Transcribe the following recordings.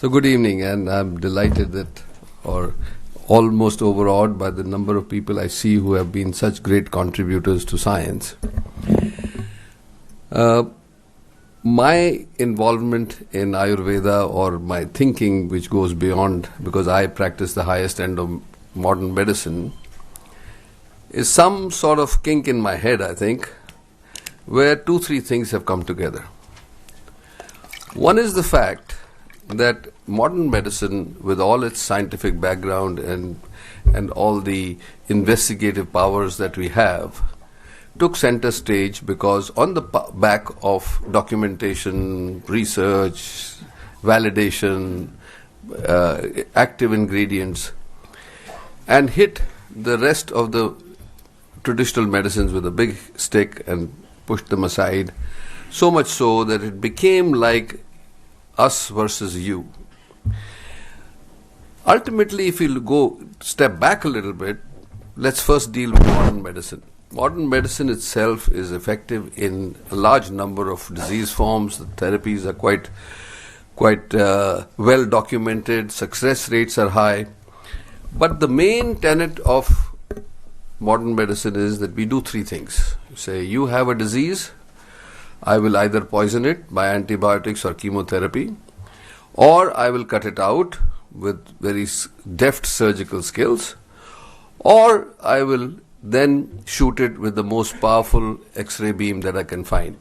So good evening, and I'm delighted that, or almost overawed by the number of people I see who have been such great contributors to science. My involvement in Ayurveda, or my thinking, which goes beyond, because I practice the highest end of modern medicine, is some sort of kink in my head, I think, where 2-3 things have come together. One is the fact that modern medicine, with all its scientific background and all the investigative powers that we have, took center stage because on the back of documentation, research, validation, active ingredients, and hit the rest of the traditional medicines with a big stick and pushed them aside, so much so that it became like us versus you. Ultimately, if you go step back a little bit, let's first deal with modern medicine. Modern medicine itself is effective in a large number of disease forms. The therapies are quite well documented. Success rates are high. But the main tenet of modern medicine is that we do 3 things. You say, you have a disease, I will either poison it by antibiotics or chemotherapy, or I will cut it out with very deft surgical skills, or I will then shoot it with the most powerful X-ray beam that I can find.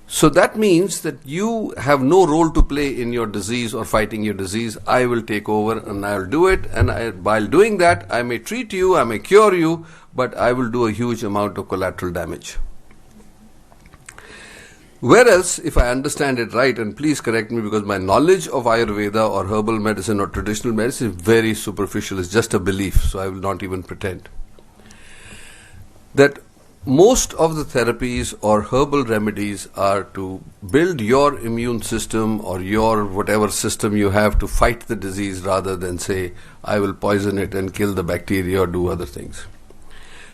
So that means that you have no role to play in your disease or fighting your disease. I will take over and I will do it, and while doing that, I may treat you, I may cure you, but I will do a huge amount of collateral damage. Whereas, if I understand it right, and please correct me because my knowledge of Ayurveda or herbal medicine or traditional medicine is very superficial, it's just a belief, so I will not even pretend, that most of the therapies or herbal remedies are to build your immune system or your whatever system you have to fight the disease, rather than say, I will poison it and kill the bacteria or do other things.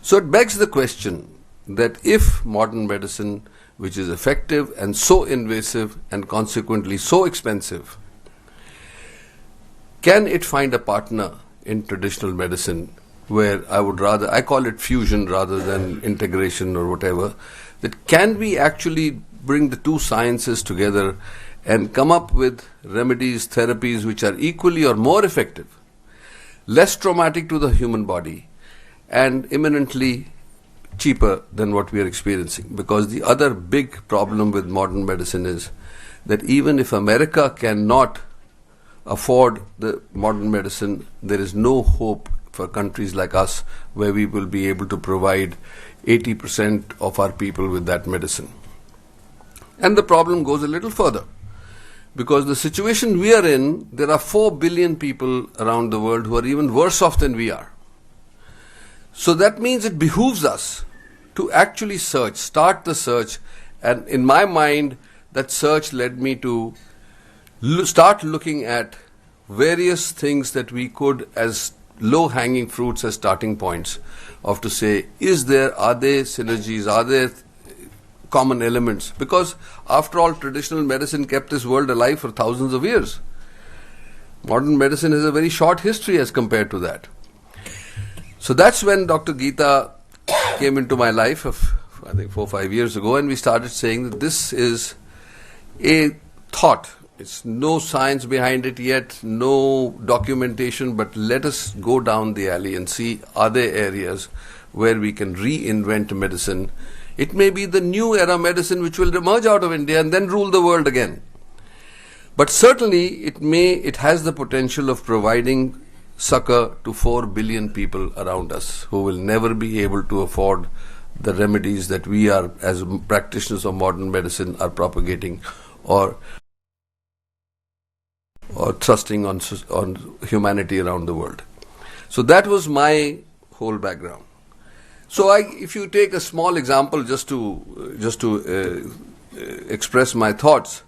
So it begs the question that if modern medicine, which is effective and so invasive and consequently so expensive, can it find a partner in traditional medicine, where I call it fusion rather than integration or whatever, that can we actually bring the two sciences together and come up with remedies, therapies which are equally or more effective, less traumatic to the human body, and imminently cheaper than what we are experiencing. Because the other big problem with modern medicine is that even if America cannot afford the modern medicine, there is no hope for countries like us where we will be able to provide 80% of our people with that medicine. And the problem goes a little further, because the situation we are in, there are 4 billion people around the world who are even worse off than we are. So that means it behooves us to actually start the search, and in my mind, that search led me to start looking at various things that we could, as low-hanging fruits, as starting points, of to say, are there synergies, are there common elements? Because after all, traditional medicine kept this world alive for thousands of years. Modern medicine has a very short history as compared to that. So that's when Dr. Geeta came into my life, I think 4 or 5 years ago, and we started saying that this is a thought. It's no science behind it yet, no documentation, but let us go down the alley and see, are there areas where we can reinvent medicine. It may be the new era medicine which will emerge out of India and then rule the world again. But certainly it has the potential of providing succor to 4 billion people around us who will never be able to afford the remedies that we are, as practitioners of modern medicine, are propagating or thrusting on humanity around the world. So that was my whole background. So if you take a small example just to express my thoughts,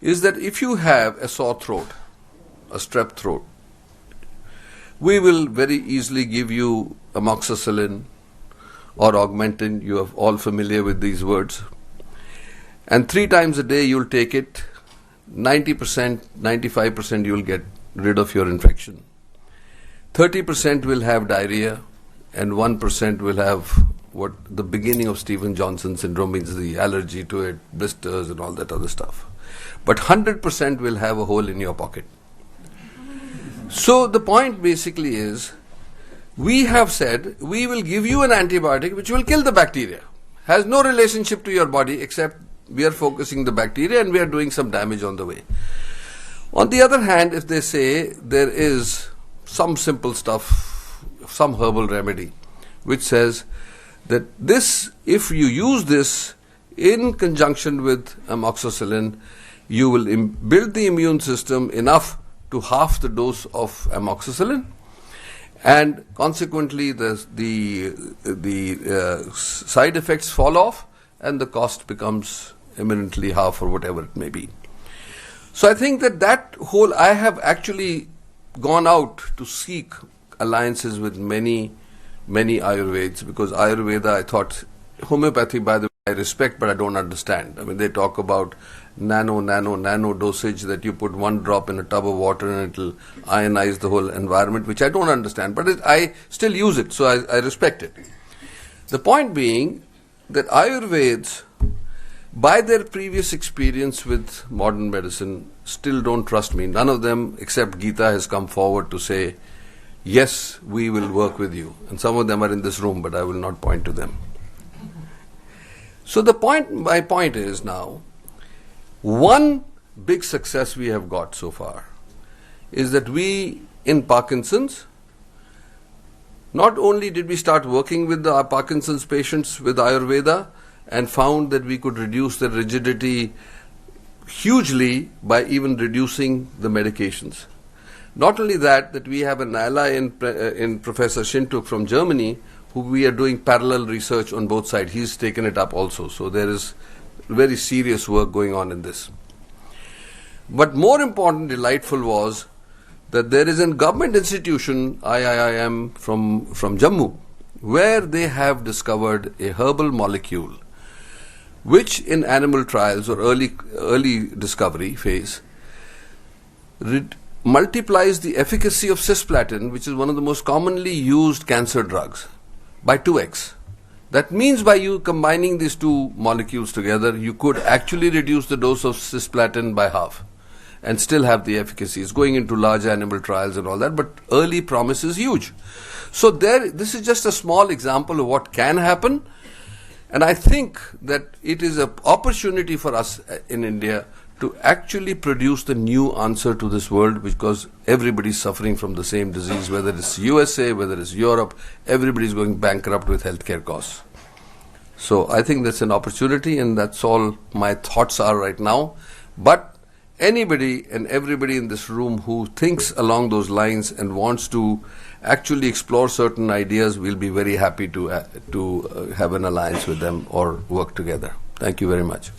is that if you have a sore throat, a strep throat, we will very easily give you amoxicillin or Augmentin. You are all familiar with these words. And 3 times a day you'll take it. 90%, 95% you will get rid of your infection. 30% will have diarrhea, and 1% will have what the beginning of Stevens-Johnson syndrome means, the allergy to it, blisters and all that other stuff. But 100% will have a hole in your pocket. So the point basically is, we have said we will give you an antibiotic which will kill the bacteria. Has no relationship to your body except we are focusing the bacteria and we are doing some damage on the way. On the other hand, if they say there is some simple stuff, some herbal remedy, which says that this, if you use this in conjunction with amoxicillin, you will build the immune system enough to half the dose of amoxicillin, and consequently the side effects fall off and the cost becomes eminently half or whatever it may be. So I think that whole, I have actually gone out to seek alliances with many Ayurveds, because Ayurveda, I thought, homeopathy, by the way, I respect, but I don't understand. I mean, they talk about nano dosage, that you put 1 drop in a tub of water and it will ionize the whole environment, which I don't understand, but I still use it, so I respect it. The point being that Ayurveds, by their previous experience with modern medicine, still don't trust me. None of them, except Geeta, has come forward to say, yes, we will work with you. And some of them are in this room, but I will not point to them. So my point is now, one big success we have got so far is that we, in Parkinson's, not only did we start working with the Parkinson's patients with Ayurveda and found that we could reduce the rigidity hugely by even reducing the medications. Not only that we have an ally in Professor Shintuk from Germany, who we are doing parallel research on both sides. He's taken it up also. So there is very serious work going on in this. But more important, delightful was that there is a government institution, IIIM from Jammu, where they have discovered a herbal molecule which in animal trials or early discovery phase multiplies the efficacy of cisplatin, which is one of the most commonly used cancer drugs, by 2x. That means by you combining these two molecules together, you could actually reduce the dose of cisplatin by half and still have the efficacy. It's going into large animal trials and all that, but early promise is huge. So this is just a small example of what can happen, and I think that it is an opportunity for us in India to actually produce the new answer to this world, because everybody is suffering from the same disease, whether it's USA, whether it's Europe, everybody is going bankrupt with healthcare costs. So I think that's an opportunity, and that's all my thoughts are right now. But anybody and everybody in this room who thinks along those lines and wants to actually explore certain ideas, we'll be very happy to have an alliance with them or work together. Thank you very much.